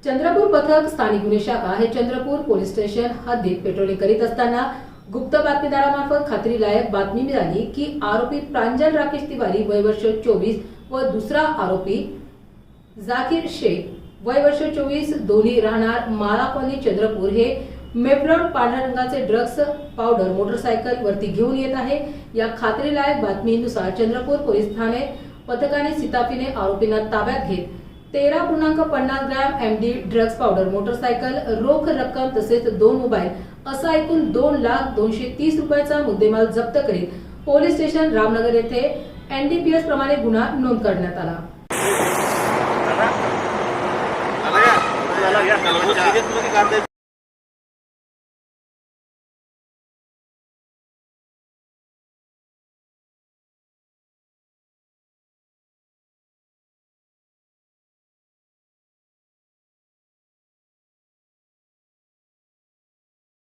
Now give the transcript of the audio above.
चंद्रपूर पथक स्थानिक गुन्हे शाखा हे चंद्रपूर पोलीस स्टेशन हद्दीत पेट्रोलिंग करीत असताना गुप्त बातमीदारामार्फत खात्रीलायक बातमी मिळाली की आरोपी प्रांजल राकेश तिवारी वय वर्ष 24 व दुसरा आरोपी जाकीर शेख वय वर्ष 24 दोन्ही राहणार माळा कॉलनी चंद्रपूर हे मेफ्रॉड पांढऱ्या रंगाचे ड्रग्स पावडर मोटरसायकल वरती घेऊन येत आहे। या खात्रीलायक बातमीनुसार चंद्रपूर पोलीस ठाणे पथकाने सिताफीने आरोपींना ताब्यात घेत 13.50 gram MD drugs powder motorcycle रोख रक्कम तसेच 2 मोबाईल असा एकूण 2,230 रुपयाचा मुद्देमाल जप्त करीत पोलीस स्टेशन रामनगर येथे एनडीपीएस प्रमाणे गुन्हा नोंद करण्यात आला।